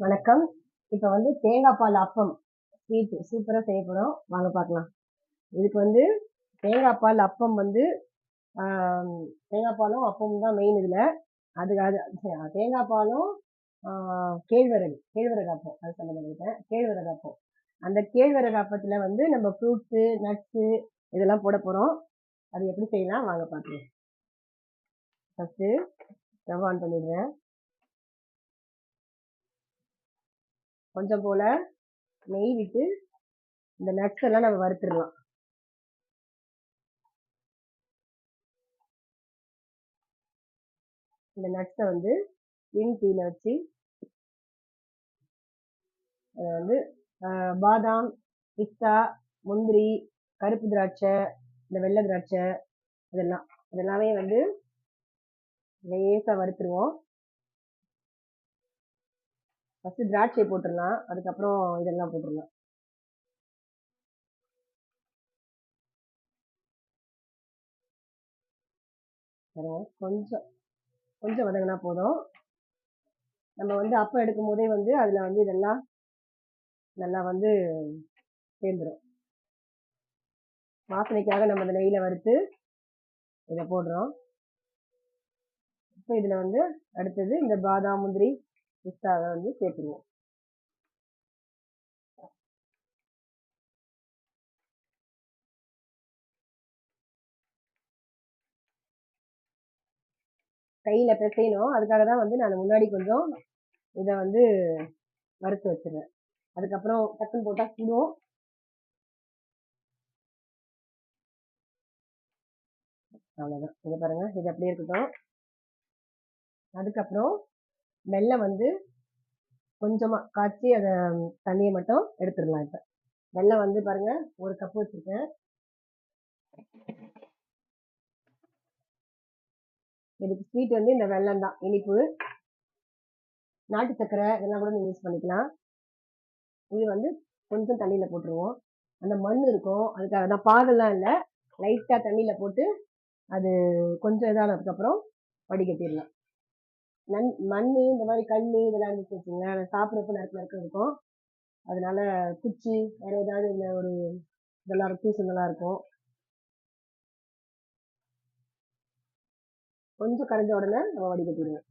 வணக்கம். இப்ப வந்து தேங்காய் பால் அப்பம் ஸ்வீட் சூப்பரா செய்ய போறோம். வாங்க பார்க்கலாம். இதுக்கு வந்து தேங்காய் பால் அப்பம் வந்து ஆம், தேங்காய் பாலும் அப்பமும் தான் மெயின் இதுல. அதுக்கு அது தேங்காய் பாலும் கேழ்வரகு அப்பம் அது சொல்ல மாட்டேன். கேழ்வரகு அப்பம். அந்த கேழ்வரகு அப்பத்துல வந்து நம்ம ஃப்ரூட்ஸு நட்ஸு இதெல்லாம் போட போறோம். அது எப்படி செய்யலாம் வாங்க பார்க்கலாம். ஃபர்ஸ்ட் ஸ்டவ் ஆன் பண்ணிடுறேன். கொஞ்சம் போல நெய் விட்டு இந்த நட்ஸ் எல்லாம் நம்ம வறுத்துடலாம். இந்த நட்ஸை வந்து தீயில வச்சு அதை வந்து பாதாம், பிஸ்தா, முந்திரி, கருப்பு திராட்சை, இந்த வெள்ளை திராட்சை இதெல்லாமே வந்து லேசாக வறுத்துருவோம். ஃபர்ஸ்ட் திராட்சையை போட்டுடலாம், அதுக்கப்புறம் இதெல்லாம் போட்டுடலாம். கொஞ்சம் கொஞ்சம் வதங்கினா போதும். நம்ம வந்து அப்பம் எடுக்கும் போதே வந்து அதில் வந்து இதெல்லாம் நல்லா வந்து சேர்ந்துடும். வாசனைக்காக நம்ம இந்த நெய்யில் வறுத்து இதை போடுறோம். இப்போ இதில் வந்து அடுத்தது இந்த பாதாம் முந்திரி பிஸ்தாவை வந்து சேர்த்துருவோம். கையில் பிசையணும். அதுக்காக தான் வந்து நான் முன்னாடி கொஞ்சம் இதை வந்து வறுத்து வச்சிருவேன். அதுக்கப்புறம் டக்குன்னு போட்டால் சுடும். அவ்வளோதான். இதை பாருங்க, இது அப்படியே இருக்கட்டும். அதுக்கப்புறம் வெல்லம் வந்து கொஞ்சமாக காய்ச்சி அதை தண்ணியை மட்டும் எடுத்துடலாம். இப்போ வெல்லம் வந்து பாருங்க, ஒரு கப்பு வச்சுருக்கேன். இதுக்கு ஸ்வீட் வந்து இந்த வெல்லம் தான். இனிப்பு நாட்டு சர்க்கரை இதெல்லாம் கூட நீங்கள் யூஸ் பண்ணிக்கலாம். இது வந்து கொஞ்சம் தண்ணியில் போட்டுருவோம். அந்த மண் இருக்கும், அதுக்காக தான் பாகெல்லாம் இல்லை, லைட்டாக தண்ணியில் போட்டு அது கொஞ்சம் இதானதுக்கப்புறம் வடிகட்டிடலாம். மண் இந்த மாதிரி கல் இதெல்லாம் இருந்துச்சு வச்சுங்களேன், அதை சாப்பிட்றப்ப நறுக்க இருக்கும். அதனால குச்சி வேற ஏதாவது இந்த ஒரு இதெல்லாம் இருக்கும், தூசுங்கெல்லாம் இருக்கும். கொஞ்சம் கரைஞ்ச உடனே நம்ம வடிகட்டிடுவோம்.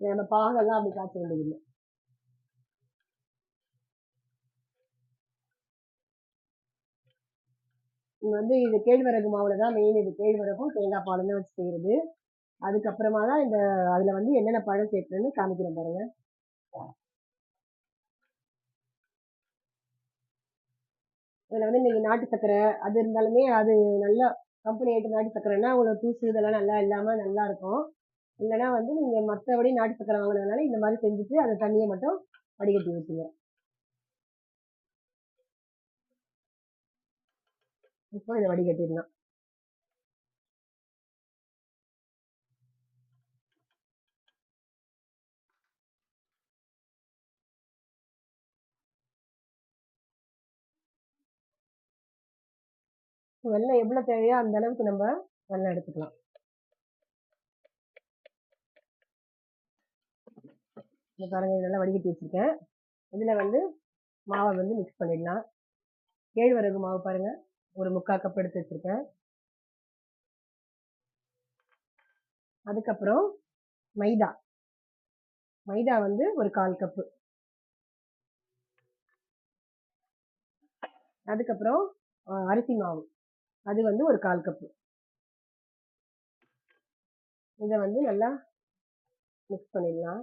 நம்ம பாகெல்லாம் அப்படி காய்ச்ச வேண்டியதில்லை. இங்க வந்து இது கேழ்வரகு மாவுல தான் மெயின். இது கேழ்வரகும் தேங்காய் பாலும் வச்சு செய்யறது. அதுக்கப்புறமா தான் இந்த அதுல வந்து என்னென்ன பழம் சேர்த்துன்னு காமிக்கிறேன் பாருங்க. இதுல வந்து நீங்க நாட்டு சர்க்கரை அது இருந்தாலுமே அது நல்லா கம்பெனி ஐட்டம் நாட்டு சர்க்கரைன்னா உங்களுக்கு தூசு இதெல்லாம் நல்லா இல்லாம நல்லா இருக்கும். இல்லைன்னா வந்து நீங்க மற்றபடி நாட்டு சர்க்கரை வாங்கினதுனால இந்த மாதிரி செஞ்சுட்டு அந்த தண்ணியை மட்டும் வடிகட்டி ஊற்றுங்க. இப்போ இதை வடிகட்டிடலாம். வெள்ளம் எவ்வளவு தேவையோ அந்த அளவுக்கு நம்ம வெள்ளம் எடுத்துக்கலாம். இந்த பாருங்க, இதெல்லாம் வடிகட்டி வச்சிருக்கேன். இதுல வந்து மாவை வந்து மிக்ஸ் பண்ணிடலாம். கேழ்வரகு மாவு பாருங்க, ஒரு 3/4 கப் எடுத்து வச்சிருக்கேன். அதுக்கப்புறம் மைதா மைதா வந்து ஒரு 1/4 கப்பு. அதுக்கப்புறம் அரிசி மாவு அது வந்து ஒரு 1/4 கப்பு. இதை வந்து நல்லா மிக்ஸ் பண்ணிடலாம்.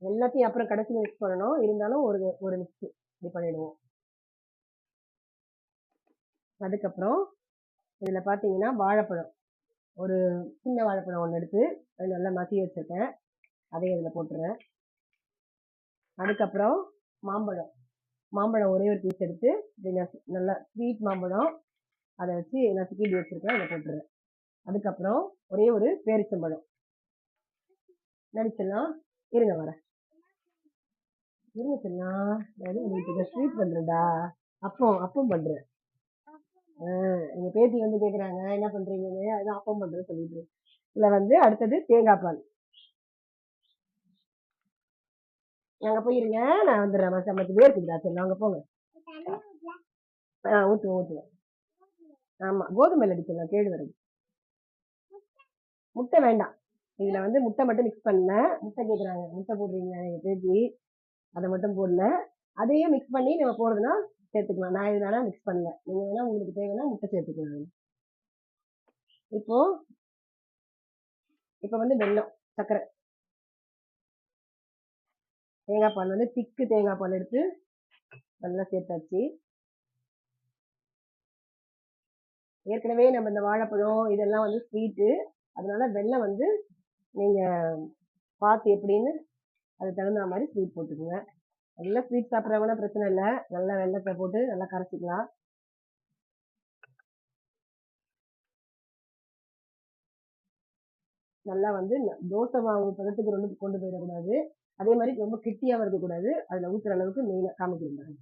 எல்லாத்தையும் அப்புறம் கடைசியில் மிக்ஸ் பண்ணணும், இருந்தாலும் ஒரு ஒரு மிக்ஸ் இப்படி பண்ணிடுவோம். அதுக்கப்புறம் இதுல பாத்தீங்கன்னா வாழைப்பழம், ஒரு சின்ன வாழைப்பழம் ஒன்று எடுத்து அது நல்லா மசிய வச்சிருக்கேன், அதையும் இதில் போட்டுறேன். அதுக்கப்புறம் மாம்பழம் மாம்பழம் ஒரே ஒரு பீஸ் எடுத்து நல்லா ஸ்வீட் மாம்பழம் அதை வச்சு நசுக்கி இப்படி வச்சிருக்கேன், அதை போட்டுறேன். அதுக்கப்புறம் ஒரே ஒரு பேரிச்சம்பழம் நடிச்சலாம். இருங்க வரேன், இருங்க செல்லாம், ஸ்வீட் பண்றேன்டா, அப்பம் அப்பம் பண்றேன். எங்க பேத்தி வந்து கேக்குறாங்க என்ன பண்றீங்கன்னு, அதான் அப்பம் பண்றேன்னு சொல்லிட்டு. இதுல வந்து அடுத்தது தேங்காய் பால். அங்க போயிருங்க, நான் வந்துடுறேன். சமைச்சு வேர்க்குதுடா, சரி அங்க போங்க. ஊற்றுவேன் ஊற்றுவேன். ஆமா, கோதுமை அடிச்சிடலாம், கேடு வருது. முட்டை வேண்டாம். இதுல வந்து முட்டை மட்டும் மிக்ஸ் பண்ணல. முட்டை கேட்குறாங்க, முட்டை போடுறீங்களா எங்க பேத்தி, அதை மட்டும் போடல. அதையும் மிக்ஸ் பண்ணி நம்ம போடுறதுன்னா சேர்த்துக்கலாம். நான் இதனால மிக்ஸ் பண்ணல. நீங்க வேணா உங்களுக்கு தேவைன்னா முட்டை சேர்த்துக்கலாம். இப்போ இப்போ வந்து வெல்லம், சர்க்கரை, தேங்காய் பால் வந்து திக்கு தேங்காய் பால் எடுத்து நல்லா சேர்த்தாச்சு. ஏற்கனவே நம்ம இந்த வாழைப்பழம் இதெல்லாம் வந்து ஸ்வீட்டு, அதனால வெல்லம் வந்து நீங்க பார்த்து எப்படின்னு அதுக்கு தகுந்த மாதிரி ஸ்வீட் போட்டுக்கோங்க. நல்லா ஸ்வீட் சாப்பிட்றவங்கன்னா பிரச்சனை இல்லை, நல்லா வெல்லத்தை போட்டு நல்லா கரைச்சிக்கலாம். நல்லா வந்து தோசை மாவு பதத்துக்கு ரொம்ப கொண்டு போயிடக்கூடாது, அதே மாதிரி ரொம்ப கிட்டியாவும் இருக்கக்கூடாது. அதுல ஊத்துற அளவுக்கு மெயினா காமிக்கிறேன்.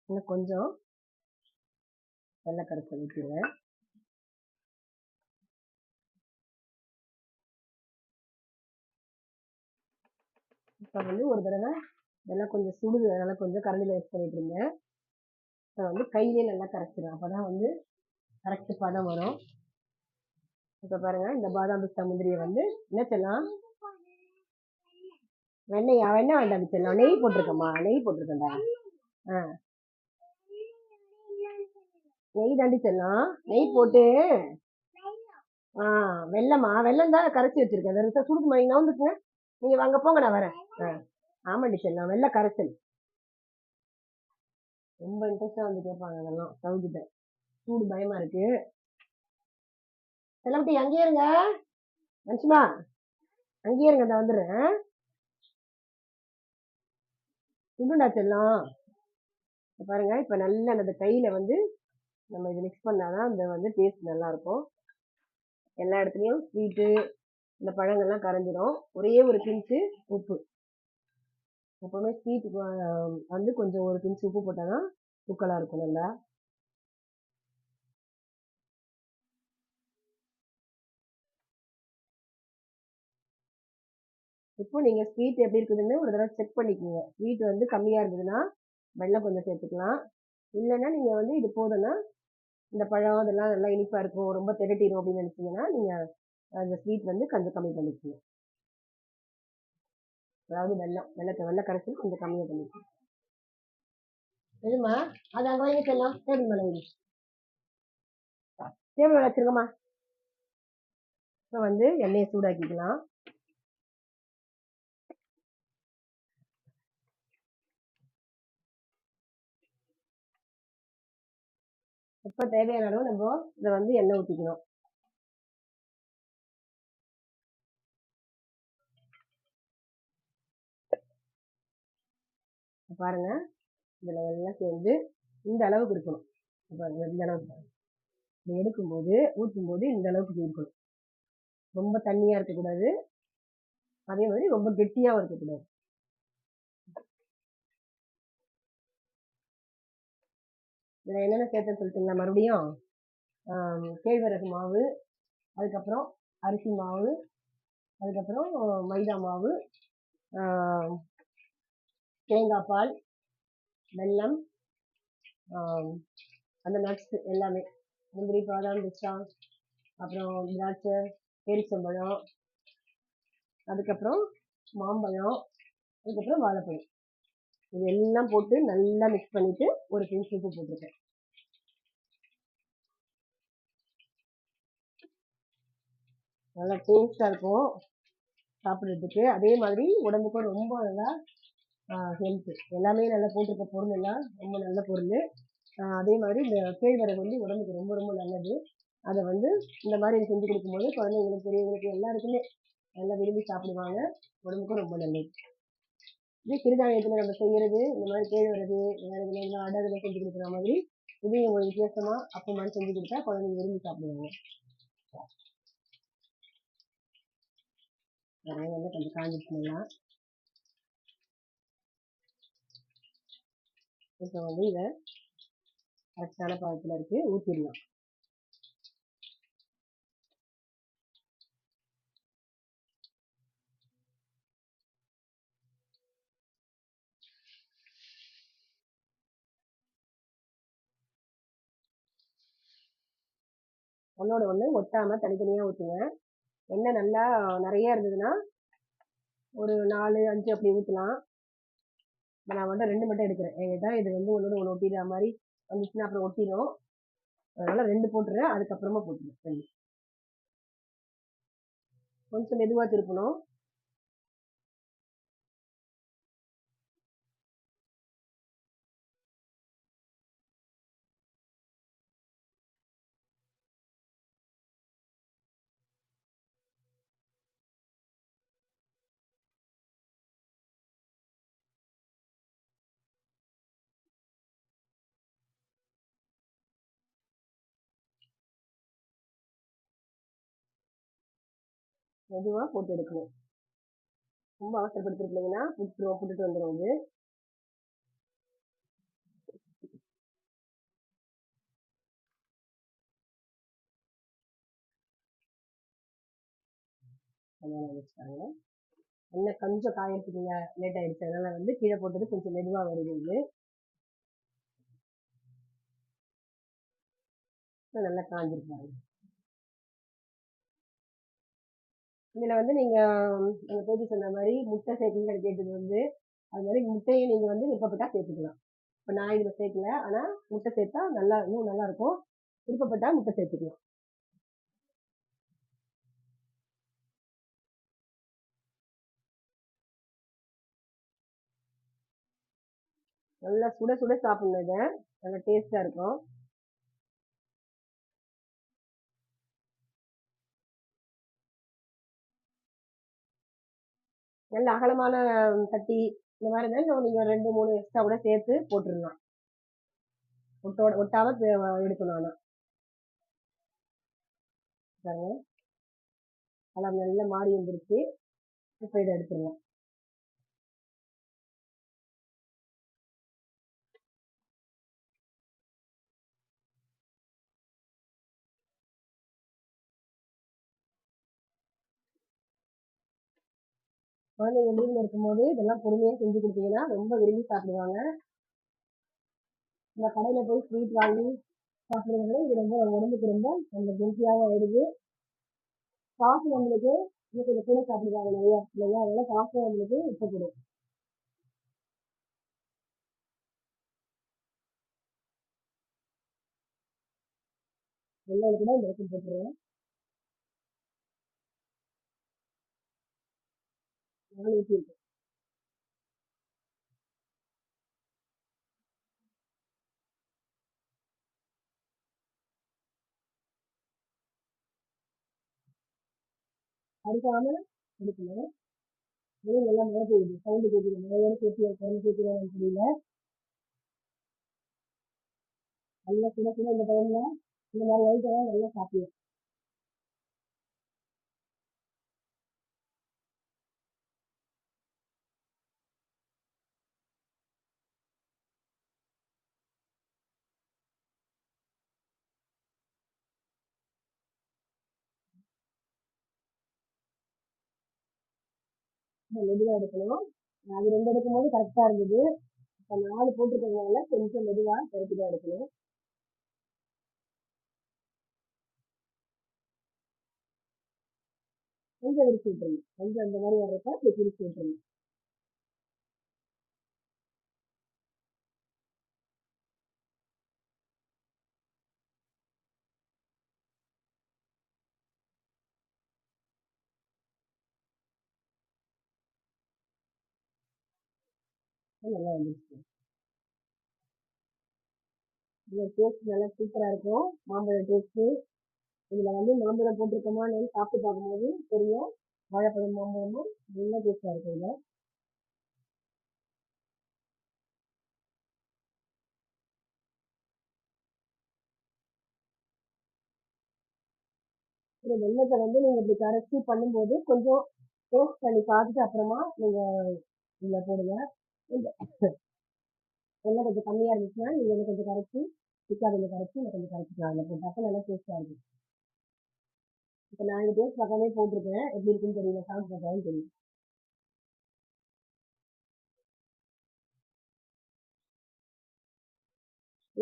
இன்னும் கொஞ்சம் வெள்ளை கரைசல் ஊற்றிடுவேன். இப்போ வந்து ஒரு தடவை இதெல்லாம் கொஞ்சம் சுடுது, அதனால கொஞ்சம் கரண்டியில் யூஸ் பண்ணிட்டு இருந்தேன். இப்போ வந்து கையிலே நல்லா கரைச்சிடும், அப்போதான் வந்து கரெக்ட் பதம் வரும். இப்போ பாருங்க, இந்த பாதாம் பிஸ்தா முந்திரியை வந்து என்ன செய்யலாம், வெண்ணெய் வேண்டாம் செல்லாம், நெய் போட்டிருக்கேம்மா, நெய் போட்டிருக்கேன்டா. நெய் தாண்டி செல்லாம், நெய் போட்டு. வெள்ளமா, வெள்ளம் தான் கரைச்சி வச்சிருக்கேன். சுடுக்கு மாதிரி நவுந்துக்குங்க, நீங்க வாங்க போங்க, நான் வரேன். ஆமாண்டி செல்லாம், வெள்ளை கரைச்சல். ரொம்ப இன்ட்ரெஸ்டா வந்து கேட்பாங்க அதெல்லாம், சவுக்கிட்ட சூடு பயமா இருக்கு. செல்லம்டி அங்கேயே இருங்க, மனுஷமா அங்கேயே இருங்க, நான் வந்துடுறேன். சுடுண்டா செல்லம். பாருங்க, இப்ப நல்லா அந்த கையில வந்து நம்ம இது மிக்ஸ் பண்ணாதான் இந்த வந்து டேஸ்ட் நல்லா இருக்கும். எல்லா இடத்துலயும் ஸ்வீட்டு இந்த பழங்கள்லாம் கரைஞ்சிடும். ஒரே ஒரு பிஞ்சு உப்பு, எப்பவுமே ஸ்வீட்டுக்கு வந்து கொஞ்சம் ஒரு பிஞ்சு உப்பு போட்டாதான் தூக்கலா இருக்கும் நல்லா. இப்போ நீங்க ஸ்வீட் எப்படி இருக்குதுன்னு ஒரு தடவை செக் பண்ணிக்கோங்க. ஸ்வீட் வந்து கம்மியா இருந்ததுன்னா வெள்ளம் கொஞ்சம் சேர்த்துக்கலாம். இல்லைன்னா நீங்க வந்து இது போதும்னா, இந்த பழம் அதெல்லாம் நல்லா இனிப்பா இருக்கும், ரொம்ப திரட்டிடும் அப்படின்னு நினைச்சீங்கன்னா நீங்க அந்த ஸ்வீட் வந்து கொஞ்சம் கம்மி பண்ணிக்கணும். அதாவது வெள்ளை கரைசல் கொஞ்சம் கம்மியா பண்ணிக்கணும். எதுமா அது அங்க வைங்க செல்லம், டேபிள் மேல வைங்க, டேபிள் மேல வச்சிருக்கோமா. இப்போ வந்து எண்ணெயை சூடாக்கிக்கலாம். இப்போ தேவையான அளவு நம்ம இதை வந்து எண்ணெய் ஊற்றிக்கணும். பாருங்க, இதுல எல்லாம் சேர்ந்து இந்த அளவுக்கு இருக்கணும். பாருங்க, இந்த அளவுக்கு எடுக்கும்போது ஊற்றும்போது இந்த அளவுக்கு இருக்கணும். ரொம்ப தண்ணியா இருக்கக்கூடாது, அதே மாதிரி ரொம்ப கெட்டியாவும் இருக்கக்கூடாது. இதுல என்னென்ன சேர்த்து சொல்லிட்டுங்களா மறுபடியும், கேழ்வரகு மாவு, அதுக்கப்புறம் அரிசி மாவு, அதுக்கப்புறம் மைதா மாவு, தேங்காய் பால், வெல்லம், அந்த நட்ஸ் எல்லாமே, முந்திரி பாதாம் பிஸ்தா, அப்புறம் திராட்சை, பேரிச்சம்பழம், அதுக்கப்புறம் மாம்பழம், அதுக்கப்புறம் வாழைப்பழம், இது எல்லாம் போட்டு நல்லா மிக்ஸ் பண்ணிட்டு ஒரு பிஞ்ச் உப்பு போட்டிருக்கேன். நல்லா டேஸ்டா இருக்கும் சாப்பிட்றதுக்கு, அதே மாதிரி உடம்புக்கும் ரொம்ப நல்லா ஹெல்த். எல்லாமே நல்லா போட்டிருக்க பொருள் எல்லாம் ரொம்ப நல்ல பொருள். அதே மாதிரி இந்த கேழ்வரகு வந்து உடம்புக்கு ரொம்ப ரொம்ப நல்லது. அதை வந்து இந்த மாதிரி செஞ்சு கொடுக்கும்போது குழந்தைங்களுக்கு பெரியவங்களுக்கு எல்லாருக்குமே நல்லா விரும்பி சாப்பிடுவாங்க, உடம்புக்கும் ரொம்ப நல்லது. இதே சிறுதானியத்தில் நம்ம செய்யறது இந்த மாதிரி கேழ்வரகு அடகுல செஞ்சு கொடுக்குற மாதிரி இதையும் ஒரு வித்தியாசமா அப்போ மாதிரி செஞ்சு கொடுத்தா குழந்தைங்க விரும்பி சாப்பிடுவாங்க. வந்து கொஞ்சம் காஞ்சிச்சுலாம். இப்போ வந்து இதை கரெக்டான பதத்துல இருக்கு, ஊத்திடலாம். ஒன்னோட ஒண்ணு ஒட்டாம தனித்தனியா ஊத்துங்க. எண்ணெய் நல்லா நிறைய இருந்ததுன்னா ஒரு 4, 5 அப்படி ஊற்றலாம். நான் வந்து 2 மட்டும் எடுக்கிறேன். என்கிட்ட இது வந்து ஒன்னோட ஒன்று ஒட்டிடுற மாதிரி வந்துச்சுன்னா அப்புறம் ஒட்டிடும். அதனால 2 போட்டுறேன், அதுக்கப்புறமா போட்டுறேன் 2. கொஞ்சம் மெதுவாக திருப்பணும். மெதுவாக போட்டு எடுக்கணும். ரொம்ப அவசரப்படுத்திருக்கீங்கன்னா புட்டுட்டு வந்துடும் இது. வச்சுட்டாங்க. எண்ணெய் கொஞ்சம் காயறதுக்கு லேட் ஆயிடுச்சு, அதனால வந்து கீழே போட்டது கொஞ்சம் மெதுவாக வருது இது. நல்லா காஞ்சிருப்பாங்க. இதுல வந்து நீங்க எங்க பேட்டி சொன்ன மாதிரி முட்டை சேர்க்கணும் கேட்டது வந்து, அது மாதிரி முட்டையை நீங்க வந்து விருப்பப்பட்டா சேர்த்துக்கலாம். இப்போ நான் இதுல சேர்க்கல, ஆனா முட்டை சேர்த்தா நல்லா இன்னும் நல்லா இருக்கும். விருப்பப்பட்டா முட்டை சேர்த்துக்கலாம். நல்லா சுட சுட சாப்பிடணும் இதை, நல்லா டேஸ்டா இருக்கும். நல்ல அகலமான சட்டி இந்த மாதிரி இருந்தால் நீங்க 2, 3 எக்ஸ்ட்ரா கூட சேர்த்து போட்டுடலாம். ஒட்டாம எடுக்கணும். ஆனா பாருங்க, கலர் நல்லா மாறி வந்துருச்சு. இப்போ இதை எடுத்துடலாம். குழந்தைங்க லீவ்ல இருக்கும்போது இதெல்லாம் பொறுமையா செஞ்சு கொடுத்தீங்கன்னா ரொம்ப விரும்பி சாப்பிடுவாங்க. இந்த கடையில போய் ஸ்வீட் வாங்கி சாப்பிடுறதுல இது ரொம்ப உடம்புக்கு ரொம்ப நம்ம ஹெல்த்தியாகவும் ஆயிடுது. காசு நம்மளுக்கு இன்னும் கொஞ்சம் கூட சாப்பிடுவாங்க நிறையா இல்லையா, அதனால காசு நம்மளுக்கு இப்போடும். வெள்ளையில கூட இந்த இடத்துல போட்டுருவேன். நானும் ஊற்றிருக்கேன். அடிக்காம எடுக்கணும். வெளியில எல்லாம் மழை பெய்யுது, சவுண்டு கேட்குது, மழையோட சேர்த்து குழந்தை கேட்குறான்னு தெரியல. நல்லா சுட சுட இந்த டைம்ல இந்த மாதிரி ஐட்டம்லாம் நல்லா சாப்பிடுவோம். மெதுவாக எடுக்கணும். அது 2 எடுக்கும்போது கரெக்டா இருந்தது. இப்போ 4 போட்டுருக்கறதுனால கொஞ்சம் மெதுவா பருத்தி தான் எடுக்கணும். கொஞ்சம் விரிச்சு விட்டுருங்க. கொஞ்சம் அந்த மாதிரி வர்றப்ப இப்படி பிரிச்சு விட்டுருங்க. நல்லா வந்துருச்சு. இந்த டேஸ்ட் நல்லா சூப்பரா இருக்கும். மாம்பழம் டேஸ்ட். இதுல வந்து மாம்பழம் போட்டிருக்கோமான்னு சாப்பிட்டு பார்க்கும்போது தெரியும். வாழைப்பழம் மாம்பழமும் நல்லா டேஸ்டா இருக்கும். இதுல இந்த வெள்ளத்தை வந்து நீங்க இப்படி கரைச்சி பண்ணும்போது கொஞ்சம் டேஸ்ட் பண்ணி பார்த்துட்டு அப்புறமா நீங்க இதுல போடுங்க. கொஞ்சம் வெள்ளம் கொஞ்சம் கம்மியா இருந்துச்சுன்னா நீங்க இன்னும் கொஞ்சம் கரைச்சி திக்காவில் கரைச்சி நான் கொஞ்சம் கரைச்சிக்கலாம் அதில் போட்டு அப்போ நல்லா டேஸ்ட்டாக இருக்கும். இப்போ நான் இந்த டேஸ்ட் பார்க்காமலே போட்டிருக்கேன், எப்படி இருக்குன்னு தெரியல, சாப்பிட்டு பார்த்தாலும் தெரியும்.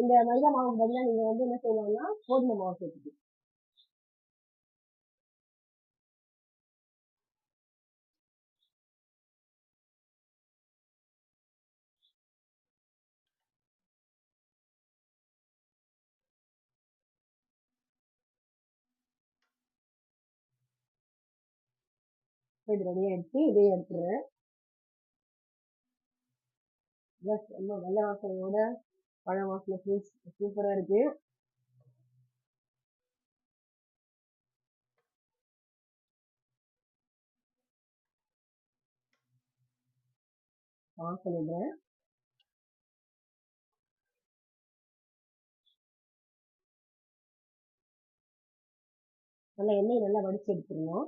இந்த மைதா மாவுக்கு பதிலாக நீங்கள் வந்து என்ன செய்யலாம்னா கோதுமை மாவு சேர்த்துக்கலாம். இது ரெடி ஆகிடுச்சு, இதையும் எடுத்துடுறேன். ப்ளஸ் ரொம்ப வெள்ளை வாசனையோட பழ வாசனை சூப்பராக இருக்கு. ஆஃப் பண்ணிடுறேன். நல்லா எண்ணெய் நல்லா வடிச்சு எடுத்துடணும்.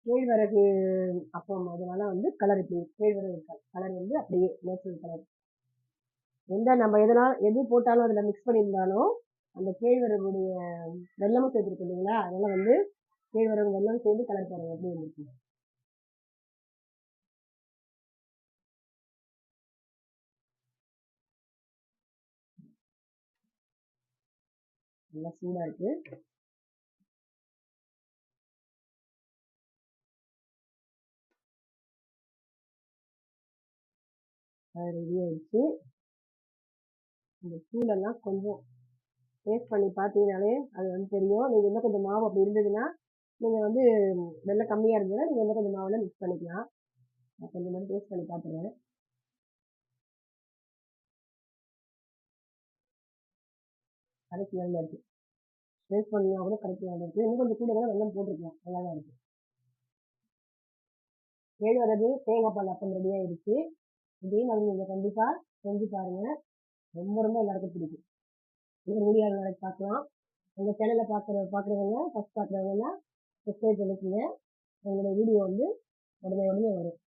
கேழ்வரகு அப்பம் அதனால வந்து கலர் இப்படி கேழ்வரகு கலர் வந்து அப்படியே நேச்சுரல் கலர். நம்ம எது போட்டாலும் அதில் மிக்ஸ் பண்ணியிருந்தாலும் அந்த கேழ்வரகுடைய வெள்ளமும் சேர்த்துருக்கு இல்லைங்களா, அதனால வந்து கேழ்வரகு வெள்ளம் சேர்ந்து கலர் பாருங்க எப்படி இருந்துச்சு. நல்லா சூடாக இருக்கு. அது ரெடி ஆயிடுச்சு. இந்த சூடெல்லாம் கொஞ்சம் டேஸ்ட் பண்ணி பார்த்தீங்கனாலே அது வந்து தெரியும். நீங்கள் இன்னும் கொஞ்சம் மாவு அப்படி இருந்ததுன்னா நீங்கள் வந்து வெள்ளம் கம்மியாக இருந்ததுன்னா நீங்கள் இன்னும் கொஞ்சம் மாவில் மிக்ஸ் பண்ணிக்கலாம். நான் கொஞ்சம் மட்டும் டேஸ்ட் பண்ணி பார்த்துறேன். கரெக்ட் நல்லா இருக்கு. டேஸ்ட் பண்ணினா கூட கரெக்ட் நல்லா இருக்கு. இன்னும் கொஞ்சம் கூட கூட வெள்ளம் போட்டிருக்கலாம், நல்லா தான் இருக்கு. கேழ்வரகு தேங்காய் பால் அப்பம் ரெடி ஆயிடுச்சு. இதே மாதிரி நீங்கள் கண்டிப்பாக செஞ்சு பாருங்க, ரொம்ப ரொம்ப எல்லாருக்கும் பிடிக்கும். இந்த வீடியோவில் நாளைக்கு பார்க்கலாம். உங்கள் சேனலை பார்க்குறவங்க ஃபஸ்ட் பார்க்குறவங்கன்னா சப்ஸ்கிரைப் பண்ணிக்கோங்க. உங்களோட வீடியோ வந்து உடனே உடனே வரும்.